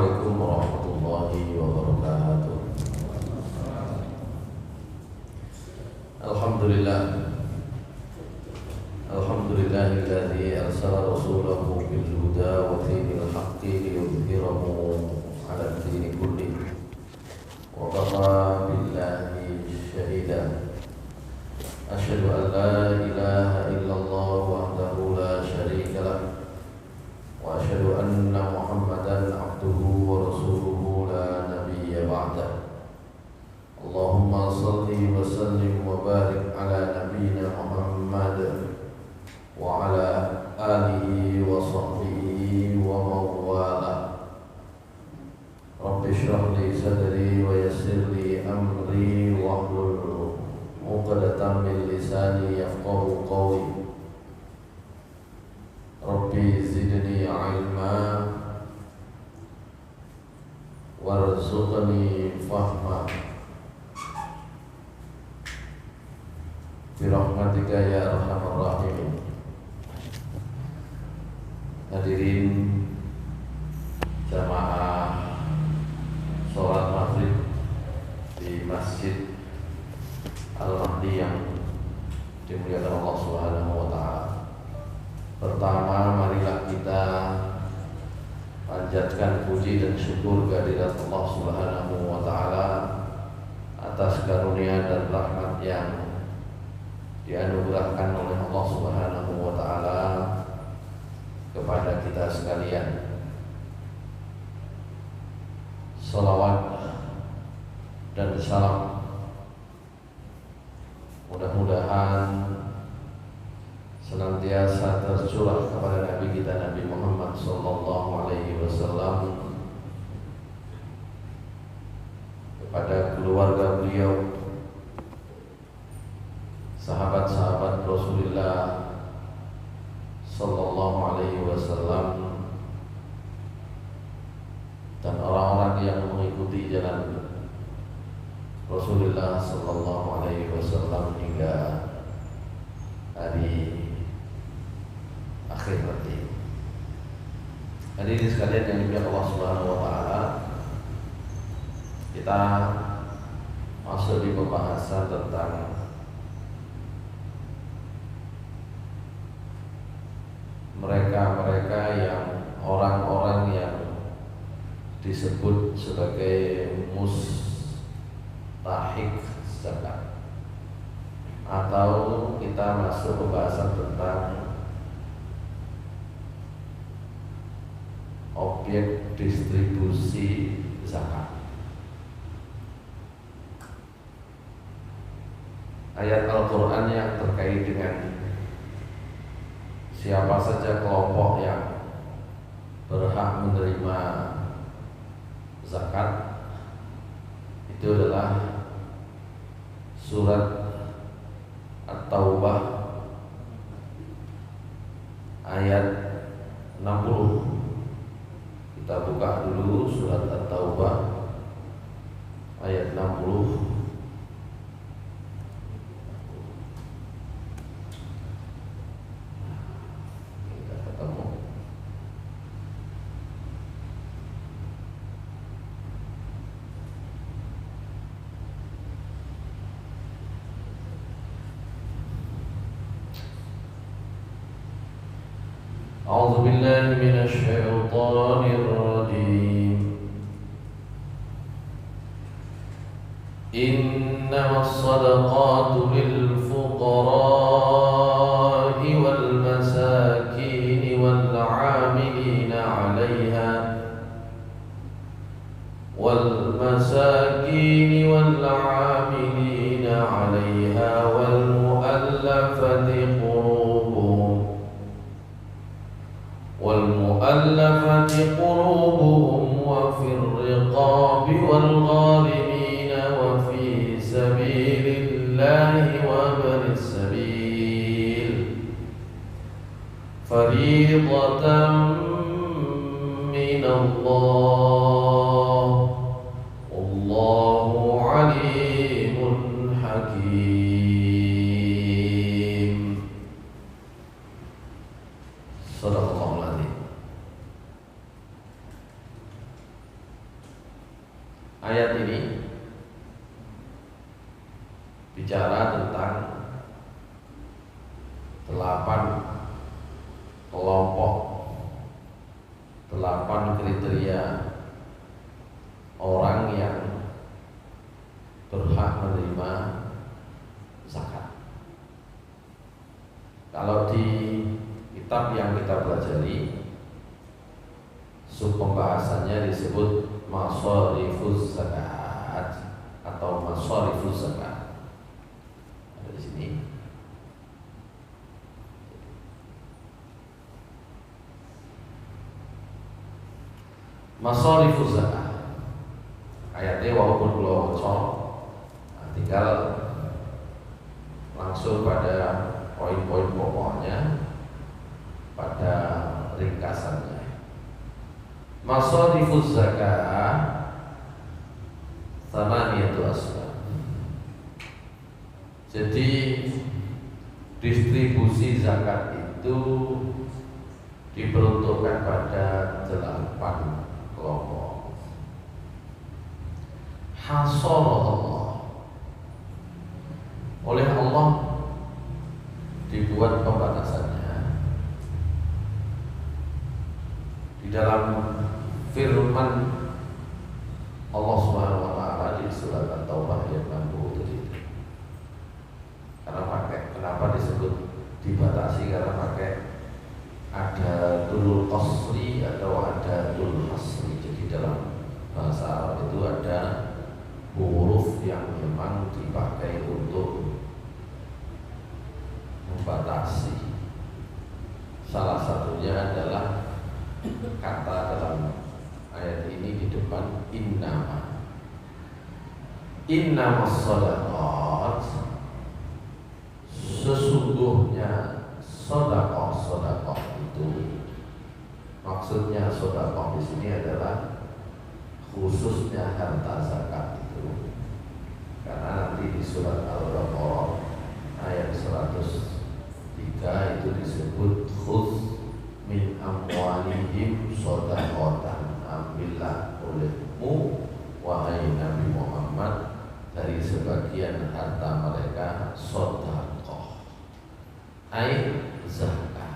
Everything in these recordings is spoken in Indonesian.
Assalamualaikum warahmatullahi wabarakatuh. Alhamdulillah, alhamdulillahilladzi arsala rasulahu bil huda wa dinil haqqi liyudhhirahu 'ala ad-dini kullihi wa kafa billahi shahida. Asyhadu an la ilaha illallah wahdahu la syarika lah wa asyhadu anna Muhammadan abduhu wa rasuluhu la nabiyya ba'dah. Allahumma salli wa sallim wa barik ala nabiyyina Muhammad wa ala alihi wa sahbihi wa mawala. Rabbi shrah li sadri wa yassir li amri wa hlul 'uqdatam min lisani yafqahu qawli. Rabbi zidni ilma warzuqni fahma birahmatika ya arhamar rahimin. Hadirin jamaah sholat maghrib di Masjid Al-Mahdi yang dimuliakan Allah Subhanahu wa ta'ala. Pertama, marilah kita panjatkan puji dan syukur kehadirat Allah Subhanahu wa ta'ala atas karunia dan rahmat yang dianugerahkan oleh Allah Subhanahu wa ta'ala kepada kita sekalian. Salawat dan salam mudah-mudahan senantiasa tercurah kepada Nabi kita Nabi Muhammad sallallahu alaihi wasallam, kepada keluarga beliau, sahabat-sahabat Rasulullah sallallahu alaihi wasallam, dan orang-orang yang mengikuti jalan Rasulullah sallallahu alaihi wasallam hingga hari akhir nanti. Hadirin sekalian yang dimuliakan Allah Subhanahu wa taala, kita masuk di pembahasan tentang mereka-mereka yang orang-orang yang disebut sebagai mustahik zakat, atau kita masuk pembahasan tentang objek distribusi zakat. Ayat Al-Quran yang terkait dengan siapa saja kelompok yang berhak menerima zakat itu adalah surat At-Taubah ayat 60. Kita buka dulu surat At-Taubah ayat 60. Kita ketemu. A'udzu billahi minasy syaithanir rajim. Innamas shadaqatu lil fuqara'i wal masakin wal 'amilina 'alayha wal masakin wal 'amilina 'alayha wal mu'allafati والمؤلفة قلوبهم وفي الرقاب والغارمين وفي سبيل الله وابن السبيل فريضة من الله والله عليم حكيم. Sadaqallahul adzim. bicara tentang 8 kelompok, 8 kriteria orang yang berhak menerima zakat. Kalau di kitab yang kita pelajari, sub pembahasannya disebut masharifuz zakat atau masharifuz zakat. Ada di sini. Masharifuz zakat. Ayatnya walaupun belum bocor, tinggal langsung pada poin-poin pokoknya, pada ringkasannya. Masharifuz zakat thamaniyatu asbab. Jadi distribusi zakat itu diperuntukkan pada 8 kelompok. Hasarallah, oleh Allah dibuat pembatasannya di dalam firman Allah Subhanahu wa taala di surat At-Taubah ayat 60 tadi. Kenapa disebut dibatasi? Karena pakai ada dulul qasri atau ada dulul hasri. Jadi dalam bahasa Arab itu ada huruf yang memang dipakai untuk membatasi. Salah satunya adalah kata dalam ayat ini di depan innamas shadaqat, sesungguhnya sedekah itu, maksudnya sedekah di sini adalah khususnya harta zakat itu, karena nanti di surat Al-Baqarah ayat 103 itu disebut khudz min amwalihim shadaqatan, ambillah olehmu wahai Nabi Muhammad dari sebagian harta mereka sedekah, ai zakat.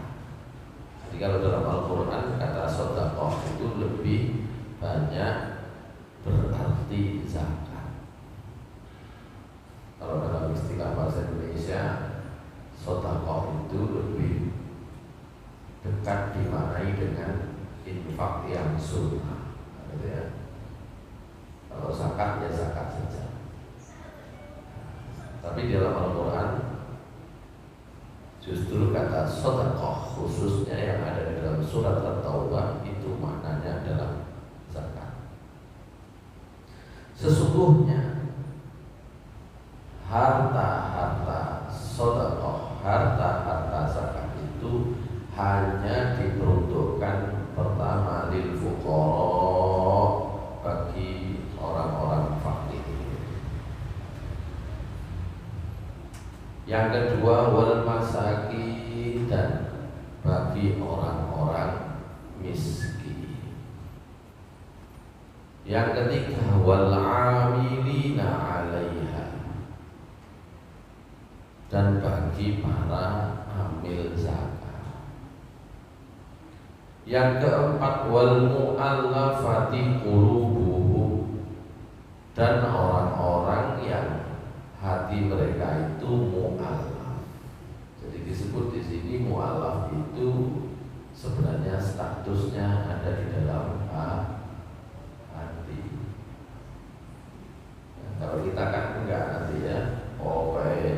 Jadi kalau dalam Al-Quran kata sedekah itu lebih banyak berarti zakat. Kalau dalam istilah bahasa Indonesia, sedekah itu lebih dekat dimaknai dengan infak yang sunnah, gitu ya. Kalau zakat ya zakat saja. Tapi di dalam Al-Quran justru kata sedekah khususnya yang ada di dalam surat At-Taubah itu maknanya adalah zakat. Sesungguhnya harta-harta sedekah, harta-harta zakat itu hanya diperuntukkan pertama lil fuqara, bagi orang-orang fakir. Yang kedua wal masakin, dan bagi orang-orang miskin. Yang ketiga wal amilina 'alaiha, dan bagi para amil zakat. Yang keempat wal mu'allafati qulubuhum, dan orang-orang yang hati mereka itu mu'allaf. Jadi disebut di sini mu'allaf itu sebenarnya statusnya ada di dalam hati. Ya, kalau kita kan enggak nanti ya, kayak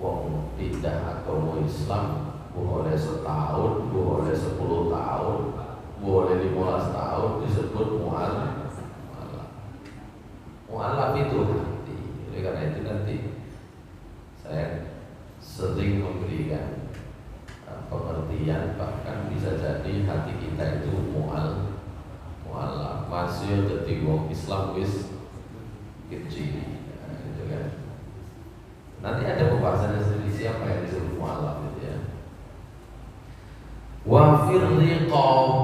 wong pindah agama Islam boleh setahun, boleh 10 tahun, boleh 15 tahun disebut mu'allaf. Mu'allaf itu hati. Oleh karena itu nanti saya sering memberikan pengertian, bahkan bisa jadi hati kita itu mu'allaf. Masih jadi wong Islam wis kecil, gitu kan. Nanti ada pembahasannya sendiri siapa yang disebut mu'allaf gitu ya. Wa fir riqab,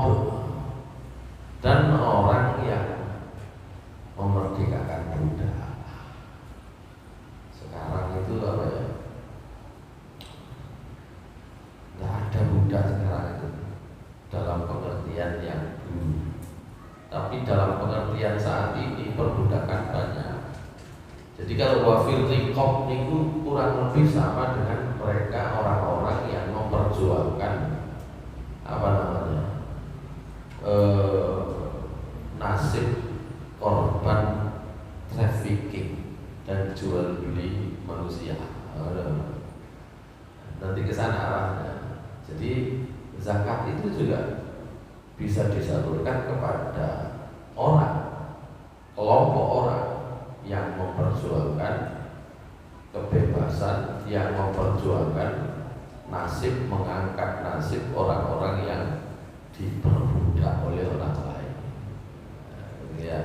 dan orang yang memerdekakan budak. Sekarang itu kalau wafil riqab niku kurang lebih sama dengan mereka orang-orang yang memperjuangkan apa namanya nasib korban trafficking dan jual beli manusia. Nanti ke sana arahnya. Jadi zakat itu juga bisa disalurkan kepada orang, kelompok orang yang memperjuangkan kebebasan, yang memperjuangkan nasib, mengangkat nasib orang-orang yang diperbudak oleh orang lain. Ya.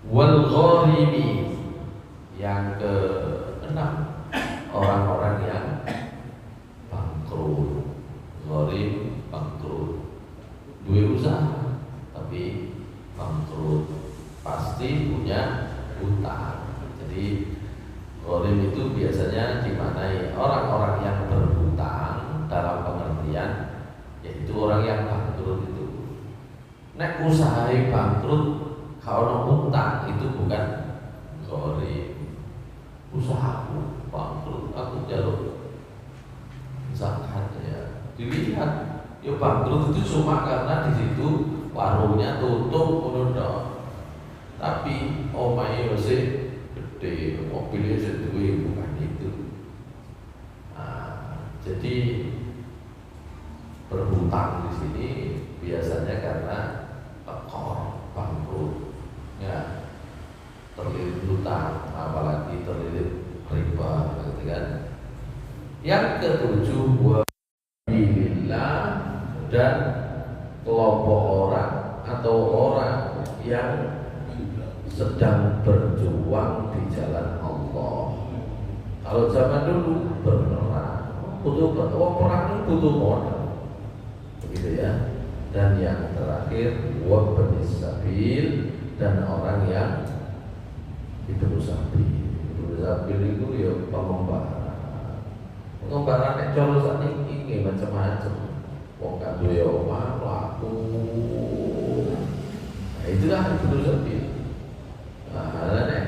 Wal gharimi, yang keenam, orang-orang yang bangkrut. Gharib, bangkrut, duwe usaha tapi bangkrut, pasti punya utang. Jadi gharib itu biasanya dimaknai orang-orang yang berhutang dalam pengertian yaitu orang yang bangkrut itu. Nek usaha bangkrut, kalau utang itu bukan gharib. Usahaku bangkrut, aku jalur zakat ya. Dilihat, ya bangkrut itu cuma karena di situ warungnya tutup menurut. Tapi omahe masih gede, mobilnya sedih, bukan itu. Nah, jadi berhutang di sini biasanya karena tekor, bangkrut, ya, terlilit hutang, apalagi terlilit riba, gitu kan. Yang ketujuh, dan kelompok orang atau orang yang sedang berjuang di jalan Allah. Kalau zaman dulu berperang, butuh perang itu butuh modal, begitu ya. Dan yang terakhir, wabnis sabil, dan orang yang ibnu sabil. Ibnu sabil itu ya pengembara. Pengembara nek cara sakniki macam-macam. Wong gak duwe omah laku. Nah, itulah ibnu sabil. Nah, nek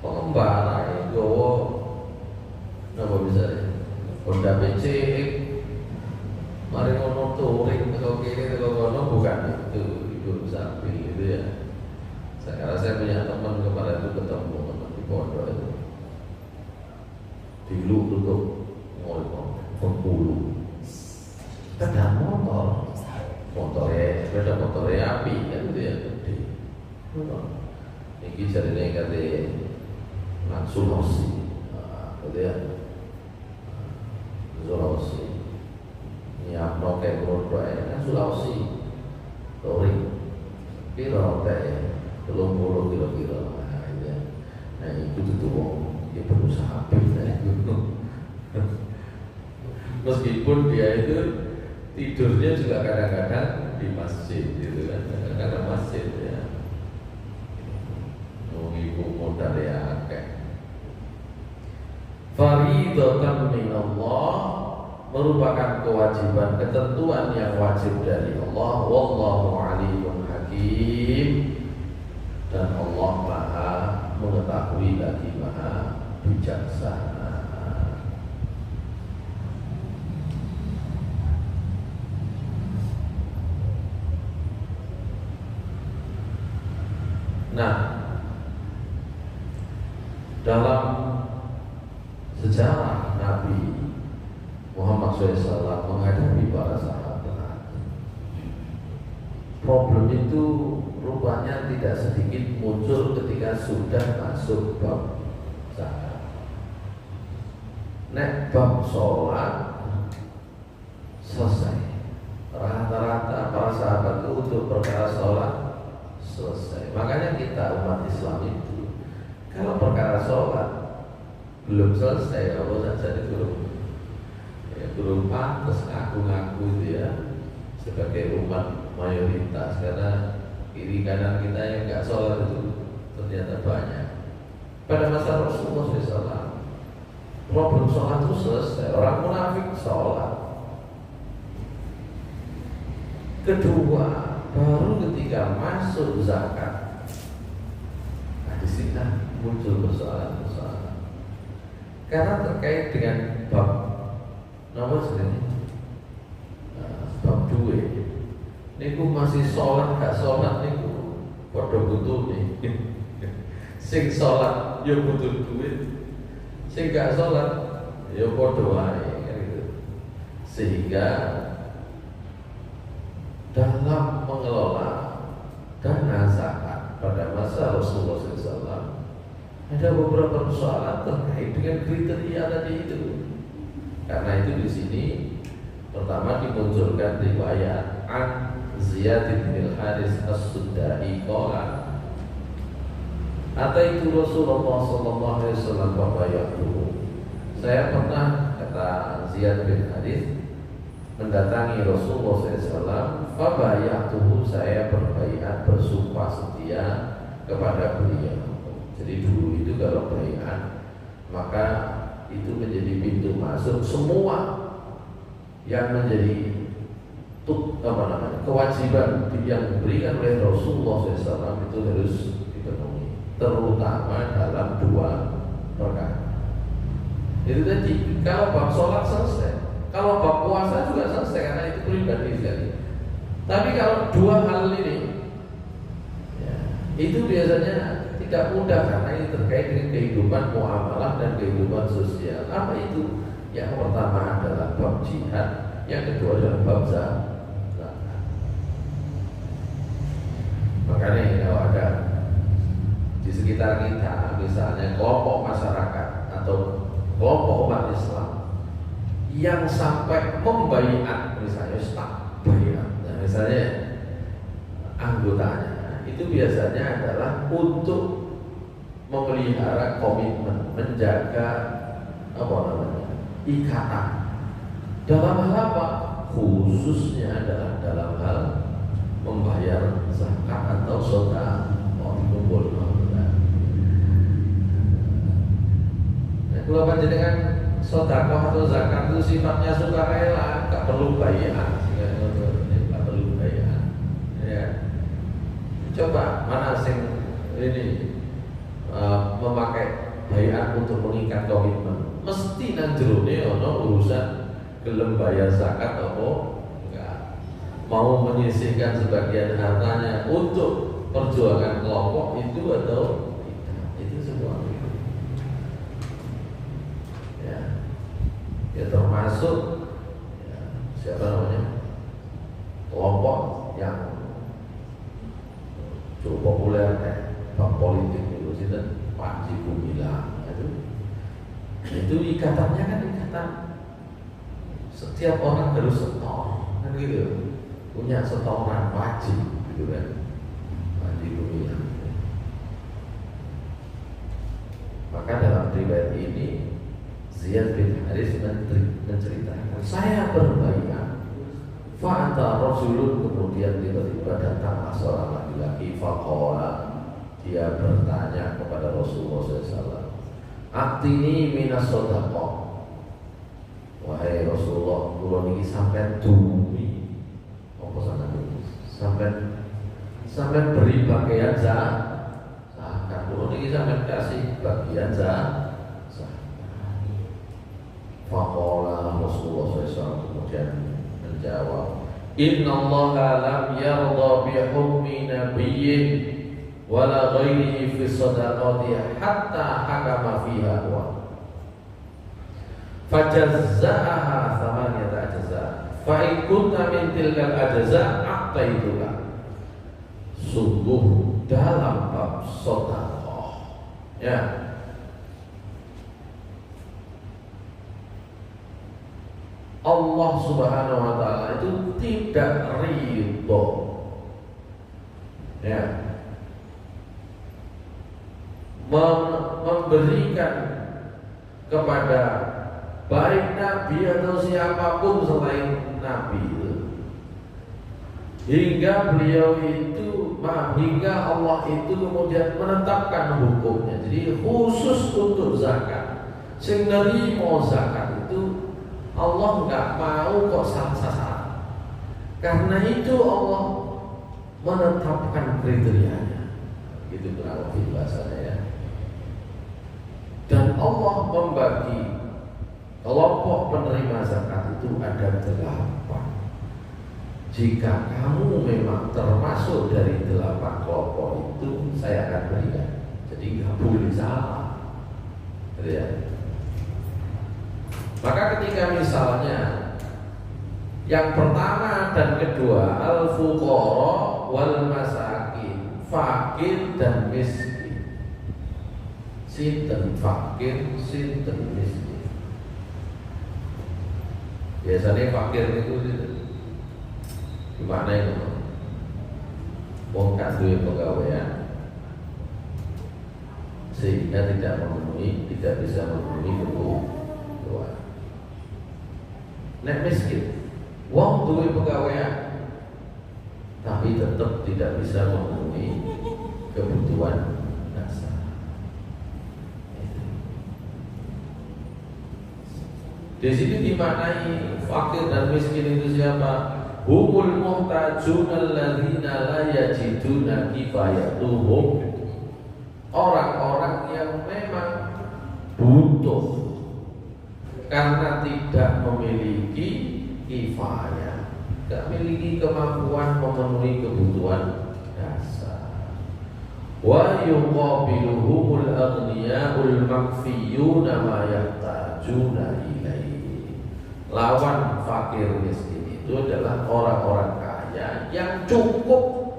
pengembara itu napa bisa Honda PC mari ngono touring atau kiri atau kono, bukan itu ibnu sabil itu ya. Saya punya teman kemarin itu ketemu teman di pondok itu di Lu tutup ngomong Bengkulu, sepeda motornya api kan itu ya gede. Ini jarine kate nang Sulawesi, gitu ya. Sulawesi, nyiapno kayak produk nang Sulawesi, touring, piro teh 30 kilo. Nah itu tuh dia berusaha meskipun dia itu tidurnya juga kadang-kadang di masjid gitu kan, kadang-kadang masjid ya. Ibu modal ya akeh. Faridatan minallah, merupakan kewajiban, ketentuan yang wajib dari Allah. Wallahu alimun hakim, dan Allah Maha mengetahui lagi Maha bijaksana. Nah, dalam sejarah Nabi Muhammad SAW menghadapi para sahabat, problem itu rupanya tidak sedikit muncul ketika sudah masuk bab zakat. Nek bab sholat selesai, rata-rata para sahabat itu untuk perkara sholat selesai. Makanya kita umat Islam itu kalau perkara sholat belum selesai, Allah saja belum pantas ngaku-ngaku itu ya sebagai umat mayoritas, karena kiri kanan kita yang nggak sholat itu ternyata banyak. Pada masa Rasulullah SAW problem sholat itu selesai, orang munafik sholat. Kedua, baru ketika masuk zakat bisa muncul persoalan-persoalan karena terkait dengan bab nomor segini bab 2 niku masih sholat gak sholat niku padha butuh nih sing sholat ya butuh duit sing gak sholat ya padha wae gitu. Sehingga dalam mengelola dana zakat pada masa Rasulullah SAW ada beberapa persoalan terkait dengan kriteria tadi itu. Karena itu di sini pertama dimunculkan riwayat an Ziyad bin Al-Haris As-Suddai qala ataitu Rasulullah sallallahu alaihi wasallam wa bayatuhu. Saya pernah, kata Ziyad bin Haris, mendatangi Rasulullah SAW, fabayatuhu, saya berbaiat bersumpah setia kepada beliau. Jadi dulu itu kalau baiat maka itu menjadi pintu masuk semua yang menjadi kewajiban yang diberikan oleh Rasulullah SAW itu harus dipenuhi, terutama dalam 2 perkara. Itu tadi, kalau bab sholat selesai, kalau bab puasa juga selesai karena itu pribadi sekali. Tapi kalau 2 hal ini, ya, itu biasanya tidak mudah karena ini terkait dengan kehidupan muamalah dan kehidupan sosial. Apa itu? Yang pertama adalah bab jihad, yang kedua adalah bab zakat. Makanya kalau ada di sekitar kita, misalnya kelompok masyarakat atau kelompok umat Islam yang sampai membaiat, misalnya staf baiat, nah, misalnya anggotanya itu biasanya adalah untuk memelihara komitmen, menjaga ikatan dalam hal apa? Khususnya adalah dalam hal membayar zakat atau sedekah dikumpul. Nah, kalau panjenengan sedekah atau zakat itu sifatnya sukarela, nggak perlu bayar, nggak perlu bayar. Ya. Coba mana sing ini memakai bayar untuk mengikat komitmen? Mesti nang jerone ono urusan gelem bayar zakat apa enggak, mau menyisihkan sebagian hartanya untuk perjuangan kelompok itu atau tidak, itu semua ya termasuk ya, siapa namanya kelompok yang cukup populer bab politik itu sih, Pak Haji Gumilang itu ikatannya kan ikatan setiap orang harus setor kan gitu, punya setoran wajib gitu kan, wajib Gumilang. Maka dalam riwayat ini Ziyad bin Haris menceritakan, saya berbaiat, fa'ata Rasulun, kemudian tiba-tiba datang seorang laki-laki, faqala, dia bertanya kepada Rasulullah SAW, aktini minas sodaqah, wahai Rasulullah, kula niki sampean duwi apa sampean beri bagian zakat, kula niki sampean kasih bagian zakat. Faqala Rasulullah SAW kemudian menjawab, innallaha lam yarda bi hukmi nabiyyin wala ghairihi fi sadaqati hatta hakama fiha wa fajazza'aha thamaniyata ajza fa in kunta min tilkal ajza aqtaituka. Sungguh dalam bab sedekah ya, Allah Subhanahu wa taala itu tidak ridho ya memberikan kepada baik Nabi atau siapapun selain Nabi itu, hingga beliau itu hingga Allah itu kemudian menetapkan hukumnya. Jadi khusus untuk zakat, sing nerimo zakat itu Allah nggak mau kok salah-salah. Karena itu Allah menetapkan kriterianya. Gitu kurang lebih bahasanya ya. Dan Allah membagi kelompok penerima zakat itu ada 8. Jika kamu memang termasuk dari 8 kelompok itu, saya akan berikan. Jadi nggak boleh salah. Ya. Maka ketika misalnya yang pertama dan kedua al-fuqara wal masakin, fakir dan miskin. Sinten fakir, sinten miskin. Biasanya fakir itu gimana itu? Wong gak duwe pegawaian sehingga tidak bisa memenuhi kebutuhan. Nek miskin, wong duwe pegawaian tapi tetap tidak bisa memenuhi kebutuhan dasar. Di sini dimaknai fakir dan miskin itu siapa? Humul muhtajun alladzina la yajiduna kifayatuhum. Orang-orang yang memang butuh karena tidak memiliki kifayah, tidak memiliki kemampuan memenuhi kebutuhan dasar. Wa yuqabiluhumul aghniya'ul makfiyuna ma yahtajuna ilaihi. Lawan fakir miskin itu adalah orang-orang kaya yang cukup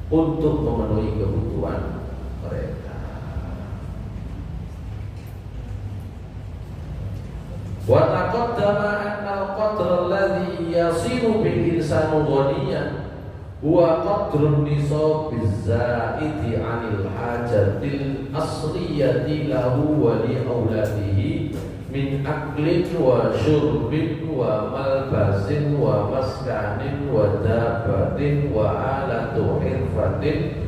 untuk memenuhi kebutuhan mereka. Wa taqaddama anna al-qadr alladhi yasiru bil insanu ghaniyan huwa qadrun nisabiz zaidi 'anil hajatil asliyati lahu wa li auladihi min aklin wa syurbin wa malbasin wa maskanin wa dabatin wa alatu hirfatin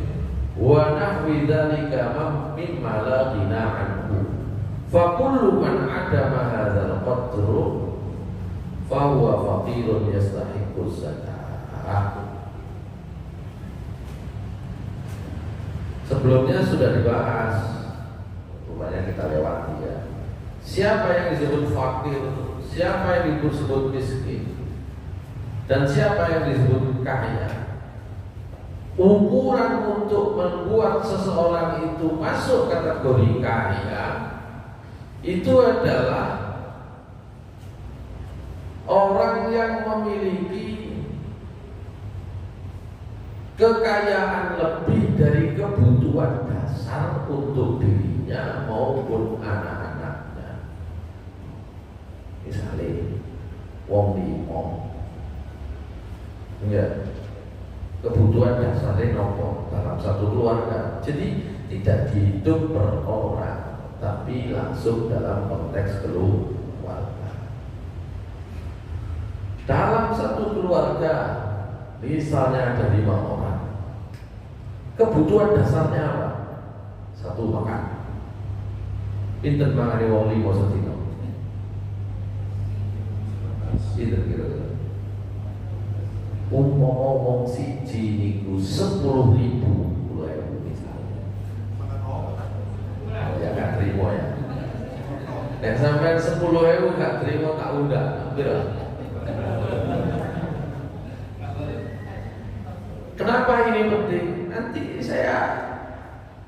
wa nahwi dzalika mimma la ghina anhu. Fa kullu man adama hadzal qadru fa huwa faqirun yastahiqqu zakah. Sebelumnya sudah dibahas, rupanya kita lewati ya. Siapa yang disebut fakir, siapa yang disebut miskin, dan siapa yang disebut kaya. Ukuran untuk membuat seseorang itu masuk kategori kaya itu adalah orang yang memiliki kekayaan lebih dari kebutuhan dasar untuk dirinya maupun anak-anaknya. Misalnya wong limo, enggak, kebutuhan dasarnya nopo dalam satu keluarga. Jadi tidak dihitung per orang, tapi langsung dalam konteks keluarga. Dalam satu keluarga, misalnya ada 5 orang, kebutuhan dasarnya apa? 1 makan. Pinten mangane wong 5 sedina? Pinten kira-kira? Umpama wong siji niku 10.000 misalnya. Ya gak terima ya. Dan sampai 10.000 gak terima tak undang. Pira? Kenapa ini penting? Nanti saya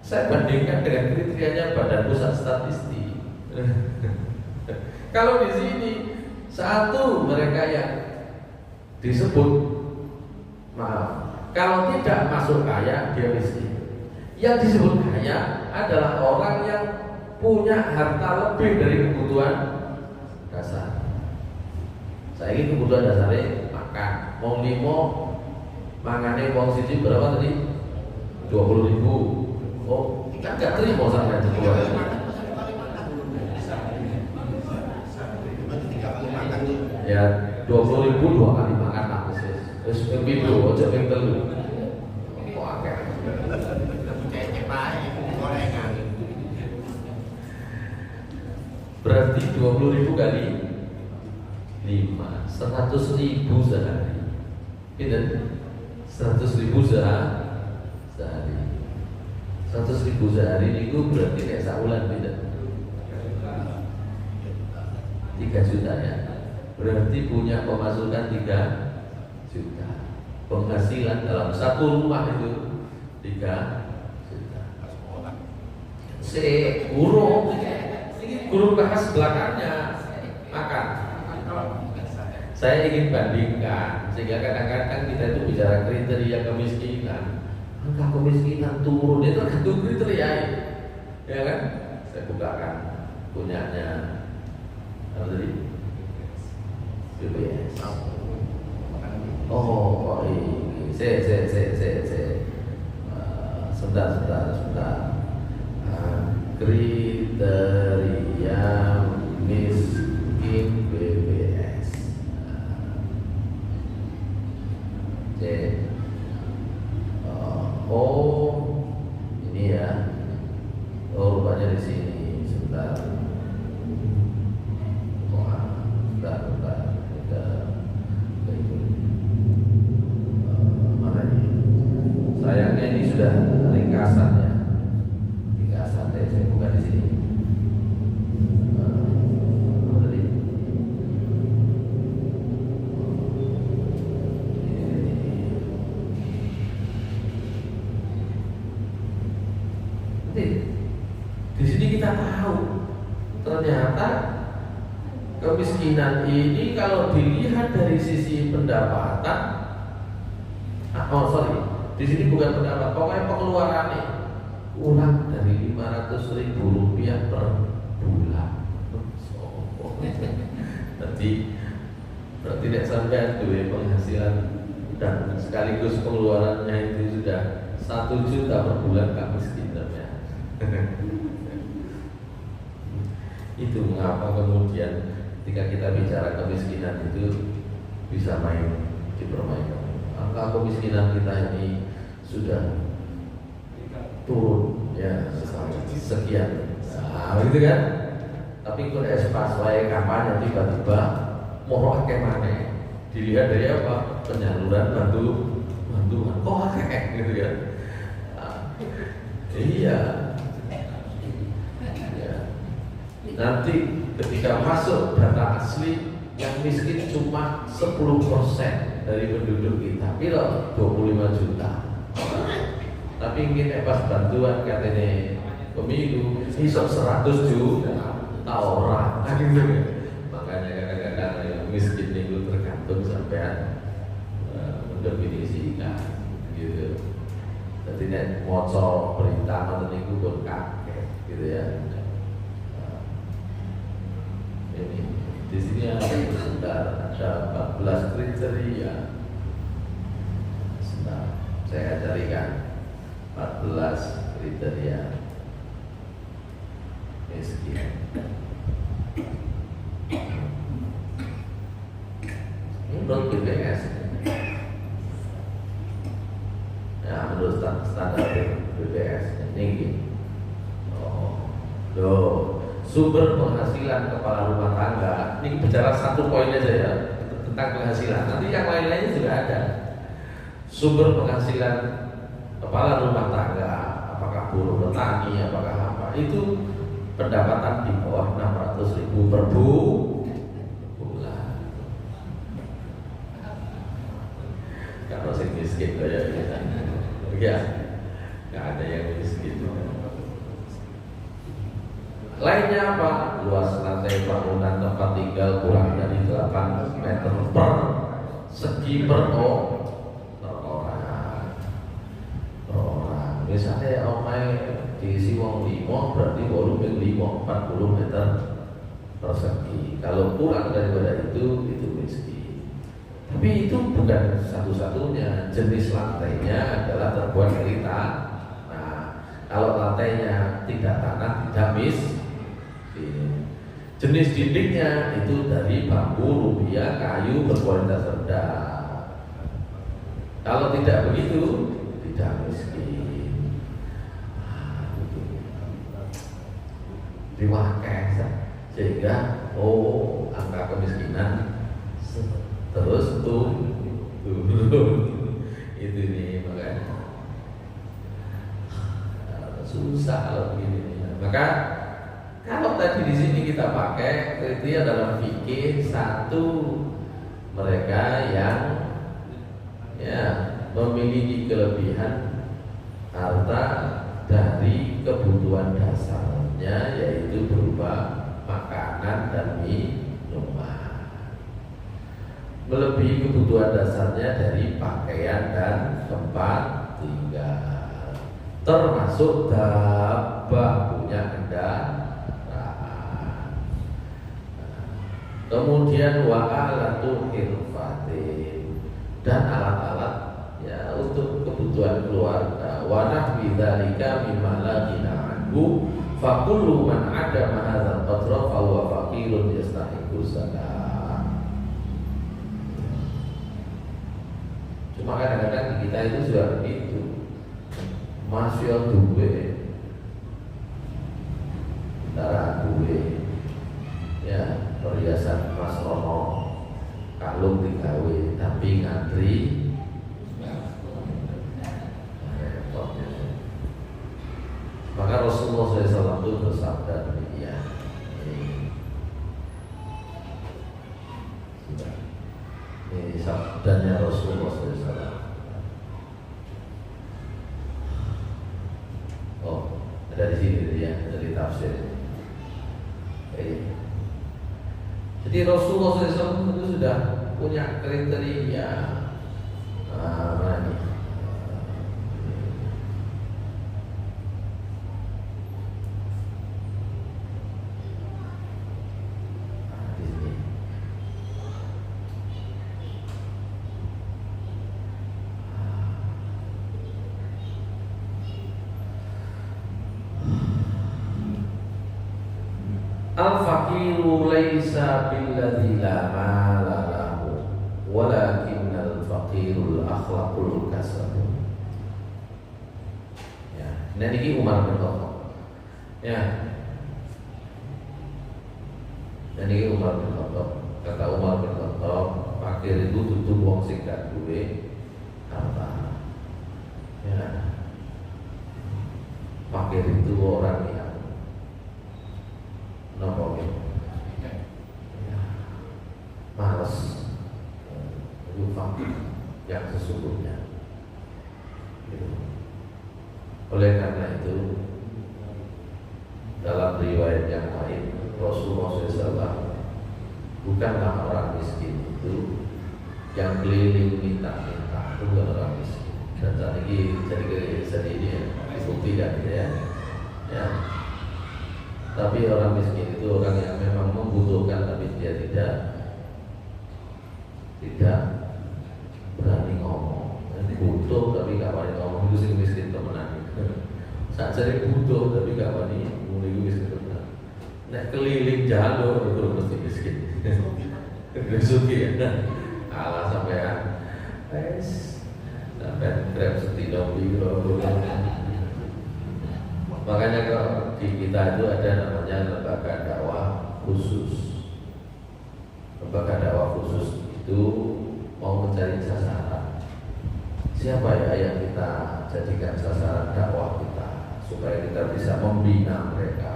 bandingkan dengan kriterianya Badan Pusat Statistik. Kalau di sini satu mereka yang disebut maaf, kalau tidak masuk kaya dia miskin. Yang disebut kaya adalah orang yang punya harta lebih dari kebutuhan dasar. Saya ingin kebutuhan dasarnya makan. Wong 5 mangane wong siji berapa tadi? 20.000. Oh, kan gak terima sampai 10.000. Ya 20.000 2 kali makan lah wis ping 7 aja ping 3. Kok akeh. Berarti 20.000 kali 5 100.000 sehari. Pinten? 100.000 sehari. 100.000 100.000 sehari itu berarti kayak sebulan tidak? 3 juta ya. Berarti punya pemasukan 3 juta. Penghasilan dalam satu rumah itu 3 juta. Si guru bahas belakangnya makan. Saya ingin bandingkan sehingga kadang-kadang kita itu bicara kriteria kemiskinan, angka kemiskinan turun itu tergantung kriteria, ya kan? Saya bukakan punyanya apa tadi? BPS. Oh ini, sebentar. Kriteria miskin BPS. Oh ini ya. Oh rupanya di sini. Sebentar. Mana ini? Sayangnya ini sudah ringkasan ya. Ringkasan saya buka di sini. Di sini kita tahu ternyata kemiskinan ini kalau dilihat dari sisi pendapatan, di sini bukan pendapat, pokoknya pengeluarannya kurang dari 500.000 rupiah per bulan. Berarti tidak sampai dua penghasilan dan sekaligus pengeluarannya itu sudah 1 juta per bulan gak miskin namanya. Itu mengapa kemudian ketika kita bicara kemiskinan itu bisa dipermainkan. Angka kemiskinan kita ini sudah turun ya sekian. Nah, gitu kan? Tapi kalau pas wae kampanye tiba-tiba mau akeh maneh. Dilihat dari apa? Penyaluran bantuan. Kok akeh gitu kan? Iya. Nanti ketika masuk data asli yang miskin cuma 10% dari penduduk kita, piro 25 juta. Tapi ingin pas bantuan katanya pemilu iso 100 juta orang, kan gitu. Makanya kadang-kadang yang miskin itu tergantung sampai mendefinisikan gitu. Jadi nek maca berita ngoten niku pun kaget gitu ya. Ini di sini ada 14 kriteria. Sebentar, saya carikan 14 kriteria miskin. Ini menurut BPS. Ya, menurut standar BPS ini. Sumber penghasilan kepala rumah tangga. Ini bicara satu poin aja ya tentang penghasilan. Nanti yang lain-lainnya juga ada. Sumber penghasilan kepala rumah tangga, apakah buruh petani, apakah apa, itu pendapatan di bawah 600.000 per bulan. Kalau sing miskin kayak kita, ya nggak ada yang miskin. Lainnya apa? Luas lantai bangunan tempat tinggal kurang dari 8 meter persegi per orang. Misalnya omai diisi wong 5 berarti volume 40 meter persegi. Kalau kurang daripada itu miskin. Tapi itu bukan satu-satunya. Jenis lantainya adalah terbuat dari tanah. Nah, kalau lantainya tidak tanah, tidak jenis dindingnya itu dari bambu, rupia, kayu berkualitas rendah. Kalau tidak begitu, tidak miskin. Diwakil sehingga angka kemiskinan terus turun. Itu nih makanya susah kalau begini. Maka kalau tadi di sini kita pakai kriteria dalam fikih, satu, mereka yang memiliki kelebihan harta dari kebutuhan dasarnya, yaitu berupa makanan dan minuman, melebihi kebutuhan dasarnya dari pakaian dan tempat tinggal, termasuk dabbah, punya kendaraan. Kemudian wa'alatu hirfatin, dan alat-alat untuk kebutuhan keluarga. Wa nahwi dzalika mimma la ghina anhu fa kullu man adama hadzal qadra fa huwa faqirun yastahiqu zakat. Cuma kadang-kadang di kita itu sudah begitu, masih duwe darah duwe perhiasan Mas Rono kalung digawe tapi ngantri. Maka Rasulullah SAW itu bersabda demikian. Ini sabdanya Rasulullah SAW. Oh, ada di sini ya, dari tafsir. Jadi Rasulullah SAW itu sudah punya kriteria. Mana nih? Al-faqiru laisa billadzi la mala lahu walakinnal faqirul akhlaqul kasab. Ya, ini Umar bin Khattab. Ya. Dan ini Umar bin Khattab. Kata Umar bin Khattab, fakir itu tutup wong sing gak duwe harta. Ya. Fakir itu orang yang malas infak yang sesungguhnya. Oleh karena itu, dalam riwayat yang lain, Rasulullah SAW bukanlah orang miskin itu yang keliling minta-minta, bukan orang miskin. Dan saat ini jadi ini itu tidak ya. Tapi orang miskin itu orang yang memang membutuhkan, tapi dia tidak berani ngomong. Butuh tapi gak berani ngomong, itu sih miskin temenan. Saat jadi butuh tapi gak berani ngomong, itu miskin temenan. Nek keliling jalur itu mesti miskin. Suki ya. Alah sampean. Sampai grab setino biro. Makanya kalau di kita itu ada namanya lembaga dakwah khusus. Lembaga dakwah khusus itu mau mencari sasaran. Siapa ya yang kita jadikan sasaran dakwah kita, supaya kita bisa membina mereka,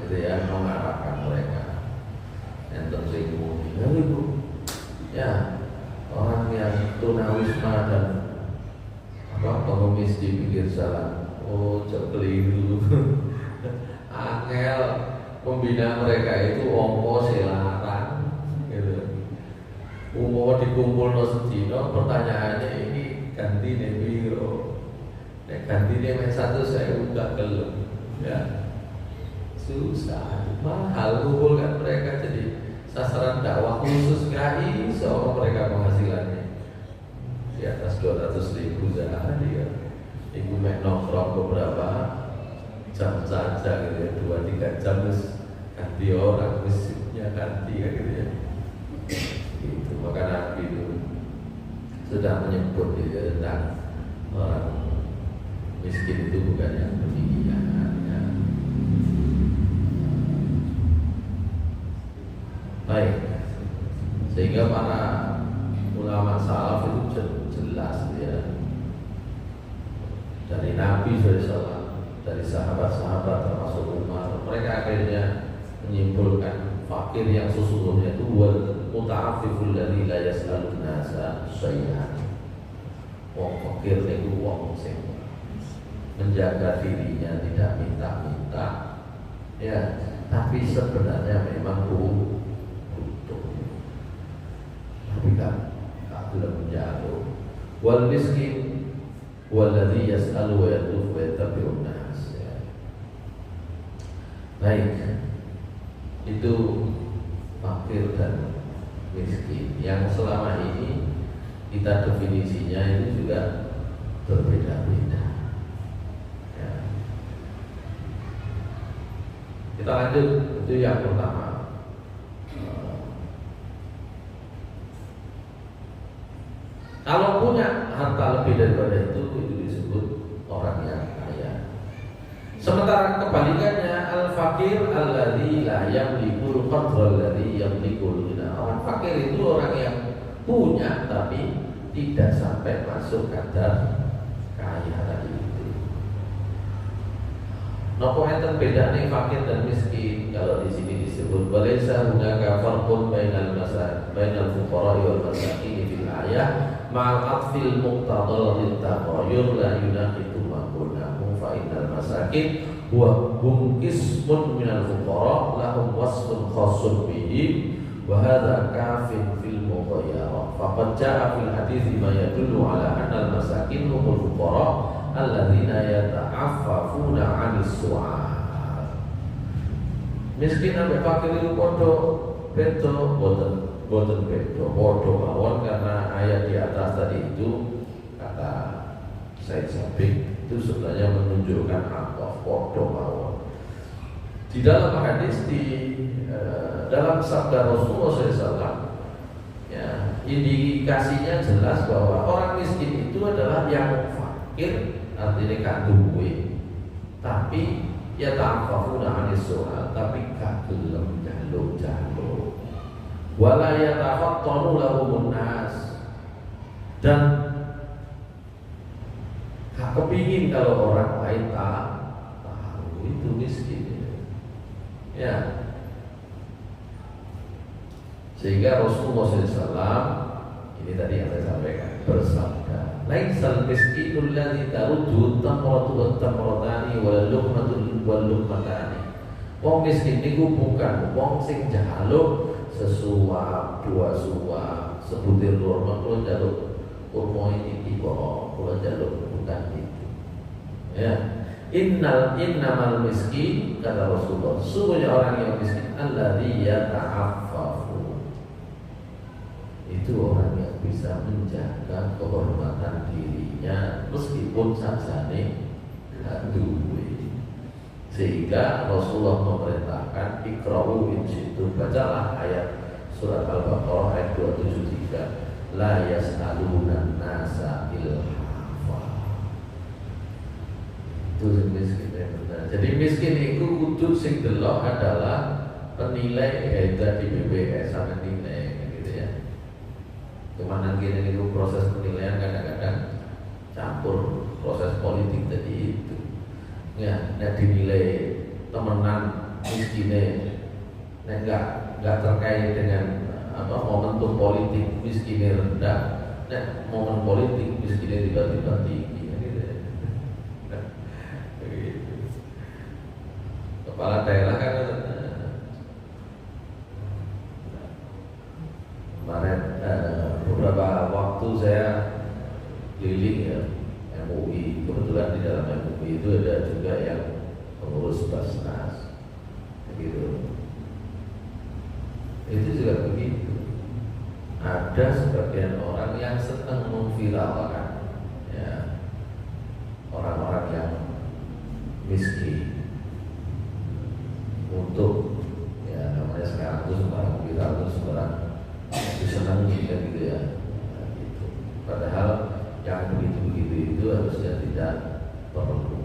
gitu ya, mengarahkan mereka. Yang tersinggung, ya orang yang tunawisma dan pengemis di pinggir jalan. Oh, keliru. Angel pembina mereka itu ompo selaran, gitu. Umur dikumpul no sedino, pertanyaannya ini ganti nih biro. Ganti nih satu saya udah gelem, ya susah, mahal kumpulkan mereka, jadi sasaran dakwah khusus gak iso mereka penghasilannya di atas 200.000 sehari ya. Ibu mek nongkrong beberapa jam saja gitu ya, 2-3 jam terus ganti orang, mesinnya ganti gitu ya. Itu maka Nabi itu sudah menyebut ya, tentang orang miskin itu bukan yang demikian ya. Baik, sehingga para ulama salaf itu jelas ya, dari Nabi SAW dari sahabat-sahabat termasuk Umar, mereka akhirnya menyimpulkan fakir yang sesungguhnya itu wal muta'affiful ladzi la yas'alun nasa syai'an. Wong fakir itu wong sing menjaga dirinya, tidak minta-minta, ya, tapi sebenarnya memang butuh, tapi kan belum menjauh. Wal miskin walladzi yas'alu wa yatuf wa yattabi'un nas. Ya. Baik, itu fakir dan miskin yang selama ini kita definisinya itu juga berbeda-beda. Ya. Kita lanjut, itu yang pertama. Kalau punya harta lebih daripada itu disebut orang yang kaya. Sementara kebalikannya, al-fakir alladzi la yamlikul qadra alladzi yamlikul ghina. Orang fakir itu orang yang punya tapi tidak sampai masuk kadar kaya tadi itu. Nopo enten beda nih fakir dan miskin. Kalau di sini disebut walaysa hunaka farqun bainal fuqara wal masakin fil ayah ma'al atfil muqtadal lil taghayyur la yunaqidu ma qulnahu fa innal masakin huwa hum ismun minal fuqara lahum wasfun khassun bihim wa hadha kafin fil mughayyarah faqad jaa fil hadits ma yadullu ala anna al masakin humul fuqara alladzina yata'affafuna 'anis su'al. Miskin sampai fakir itu podo beto boten beto podo mawon, karena ayat di atas tadi itu kata Said Sabiq itu sebenarnya menunjukkan apa podo mawon. Di dalam hadis dalam sabda Rasulullah SAW, ya, indikasinya jelas bahwa orang miskin itu adalah yang fakir, artinya gak duwe, tapi ya ta'afafuna 'anis su'al, tapi gak gelem jaluk-jaluk. Wala yatafattanu lahumun nas, dan gak kepingin kalau orang lain tahu, itu miskin. Ya. Sehingga Rasulullah SAW ini tadi yang saya sampaikan bersabda, laisal miskinul ladzi taruddu tamratu wat tamratani wal luqmatu wal luqmatani. Wong miskin niku bukan wong sing njaluk sesuap, dua suap, sebutir kurma kula njaluk kurma iki kok kula njaluk, bukan itu. Ya. Innamal miskin, kata Rasulullah, sungguhnya orang yang miskin alladzi yata'affafu, itu orang yang bisa menjaga kehormatan dirinya meskipun sajane gak duwe. Sehingga Rasulullah memerintahkan iqra'u in syi'tum, bacalah ayat surat Al-Baqarah ayat 273, la yas'aluna nasa ilhafa. Itu miskin yang benar. Jadi miskin itu kudu sing delok adalah penilai harga di BPS sama nilai gitu ya. Kemana gini itu proses penilaian kadang-kadang campur proses politik tadi itu. Ya, nek dinilai temenan miskinnya, nek enggak terkait dengan apa momentum politik miskinnya rendah, nek momen politik miskinnya tiba-tiba tinggi gitu ya. Kepala daerah kan kemarin beberapa waktu saya keliling ya MUI, kebetulan di dalam MUI itu ada juga yang pengurus Basnas, gitu. Itu juga begitu. Ada sebagian orang yang sedang memviralkan, ya, orang-orang yang miskin untuk, ya namanya sekarang itu sembarang viral, itu sembarang disenangi kan gitu ya. Nah, gitu. Padahal yang begitu-begitu itu harusnya tidak perlu.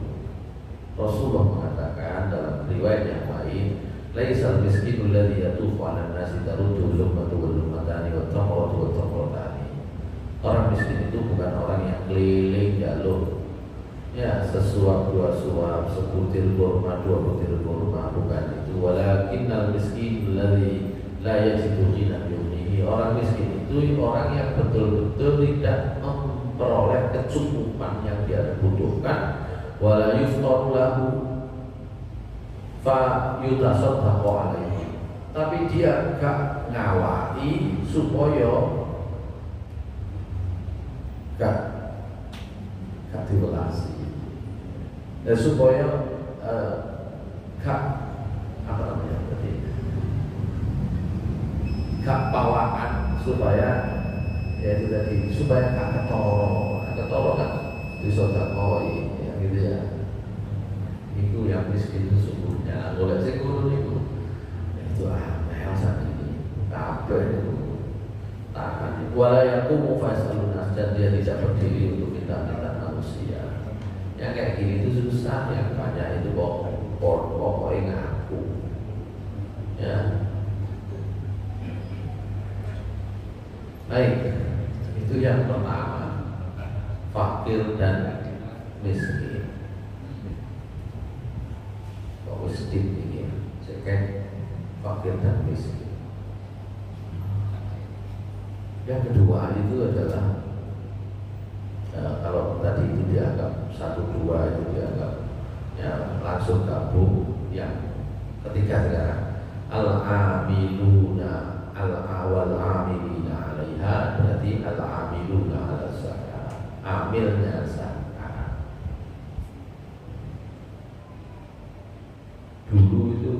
Rasulullah mengatakan dalam riwayat yang lain, laisal miskinul ladzi yatufu 'alan nasi taruddu lummatu wal lummatani wat tamratu wat tamratani. Orang miskin itu bukan orang yang keliling jaluk ya sesuap dua suap, sebutir kurma dua butir kurma, bukan itu. Walakinnal miskin alladzi la yajidu ghinan yughnihi. Orang miskin itu orang yang betul-betul tidak memperoleh kecukupan yang dia butuhkan. Wala yuftaru lahu fa yutasaddaqu alaihi. Tapi dia gak ngawai supaya gak diwelasi. Supaya gak apa namanya tadi, gak pawaan, supaya ya itu tadi, supaya gak ketoro kan disodakoi ya gitu ya. Itu yang miskin sesungguhnya. Oleh sekurun itu angel saat ini kabeh itu tangan wala yaqumu fasaluna, dan dia tidak berdiri untuk minta manusia. Yang kayak gini itu susah, yang banyak itu pokoknya ngaku ya. Baik, itu yang pertama, fakir dan miskin. Miskin ini second, fakir dan miskin. Yang kedua itu adalah kalau tadi itu dianggap satu dua, itu dianggap ya langsung gabung. Yang ketiga sekarang al-amiluna al-awal amilina alaiha, berarti al-amiluna ala zakat, amilnya zakat. Dulu itu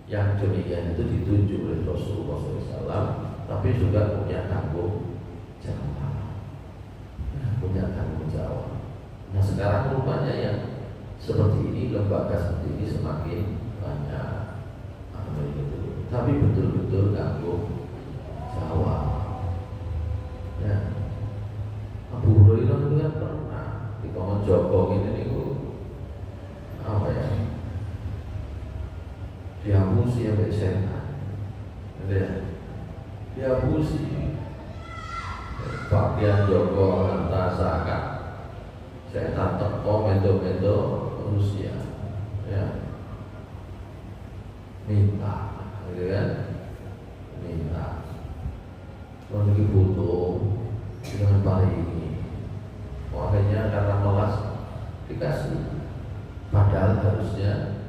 yang demikian itu ditunjuk oleh Rasulullah SAW, tapi juga punya tanggung jawab. Nah sekarang rupanya yang seperti ini, lembaga seperti ini semakin banyak, tapi betul-betul tanggung jawab. Ya, Abu Hurairah itu kan pernah di Kongon Joko ini apa ya, diabusi sampai setan, diabusi bagian Joko harta zakat, setan teko mendo Rusia ya, minta gitu kan, minta memiliki butuh dengan baik ini. Akhirnya karena melas dikasih, padahal harusnya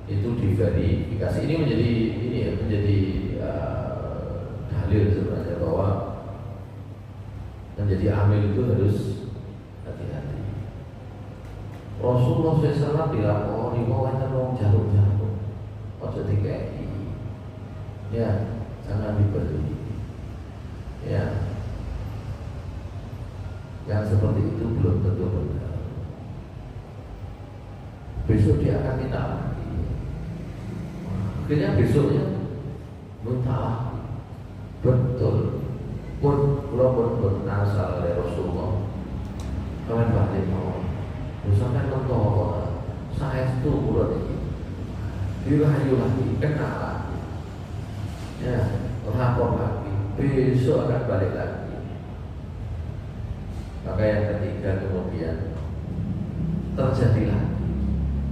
itu diverifikasi. Ini menjadi dalil sebenarnya bahwa menjadi amil itu harus hati-hati. Rasulullah SAW bilang, oh ini mau jaluk ojo dikei, ya jangan dibeli, ya yang seperti itu belum tentu benar. Besok dia akan minta lagi, akhirnya besoknya minta lagi. Betul pun belum asal dari Rasulullah. Kalian balik mau, sampai nonton saya itu bulan ini dirayu lagi, kena lagi, ya lapor lagi, besok akan balik lagi. Maka yang ketiga kemudian terjadi lagi,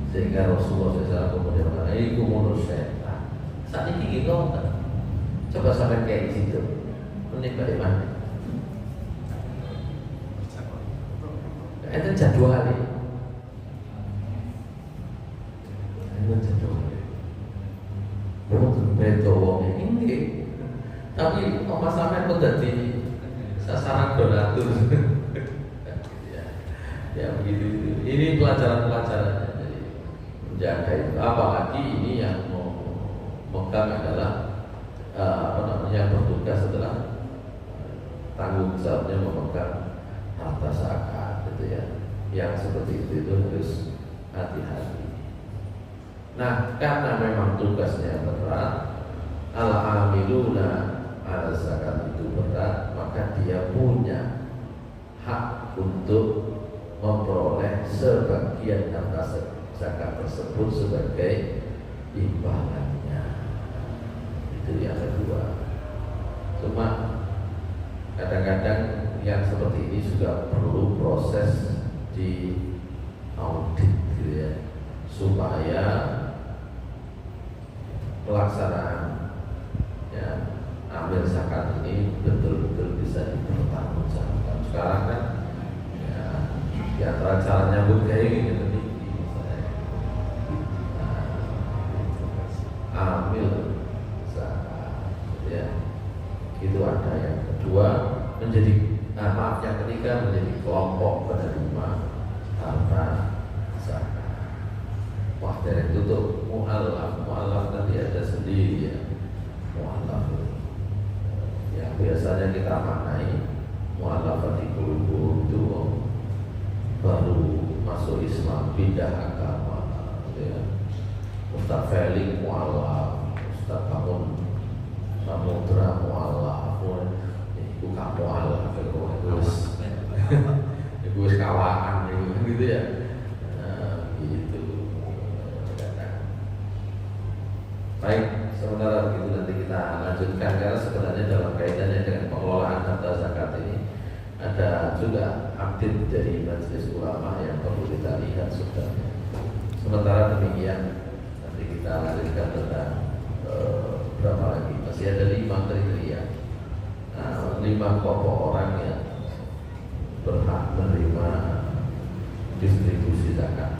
sehingga Rasulullah SAW kemudian mengatakan, ini kumunus setan. Saat ini kita coba sampai kayak di situ. Ini bagaimana? Itu jadwal ini. Itu jadwal. Betul betul ini. Tapi Oma sampai pun jadi sasaran donatur. Ya begitu. Ini pelajaran-pelajaran. Jadi menjaga itu. Apalagi ini yang memegang adalah yang bertugas setelah tanggung jawabnya memegang harta zakat, gitu ya. Yang seperti itu harus hati-hati. Nah, karena memang tugasnya berat, al-amiluna ala zakat itu berat, maka dia punya hak untuk memperoleh sebagian harta zakat tersebut sebagai imbalannya. Itu yang kedua. Cuma kadang-kadang yang seperti ini juga perlu proses audit gitu ya, supaya pelaksanaan ya ambil zakat ini betul-betul bisa dipertanggungjawabkan. Sekarang kan ya, di antara cara nyambut kayak gitu tinggi, ambil zakat ya, itu ada. Yang kedua menjadi maaf, yang ketiga menjadi kelompok penerima harta zakat. Wah, dari itu tuh mu'alaf tadi ada sendiri ya, mu'alaf yang biasanya kita maknai mu'alafati qulubuhum itu baru masuk Islam, pindah agama ya. Ustaz Felix mu'alaf, Ustaz Bangun Samudra mu'alaf, itu kamu mu'alaf itu kawakan gitu ya. Baik, sementara begitu nanti kita lanjutkan, karena sebenarnya dalam kaitannya dengan pengelolaan harta zakat ini ada juga update dari Majelis Ulama yang perlu kita lihat sudah. Sementara demikian, nanti kita lanjutkan tentang berapa lagi, masih ada 5 kriteria, 5 kelompok orang yang berhak menerima distribusi zakat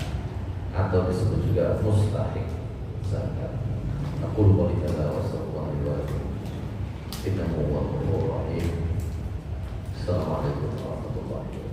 atau disebut juga mustahik zakat. Aku qouli hadza wa sallallahu alaihi wa sallam. Innahu huwal ghafurur rahim. Assalamualaikum warahmatullahi wabarakatuh.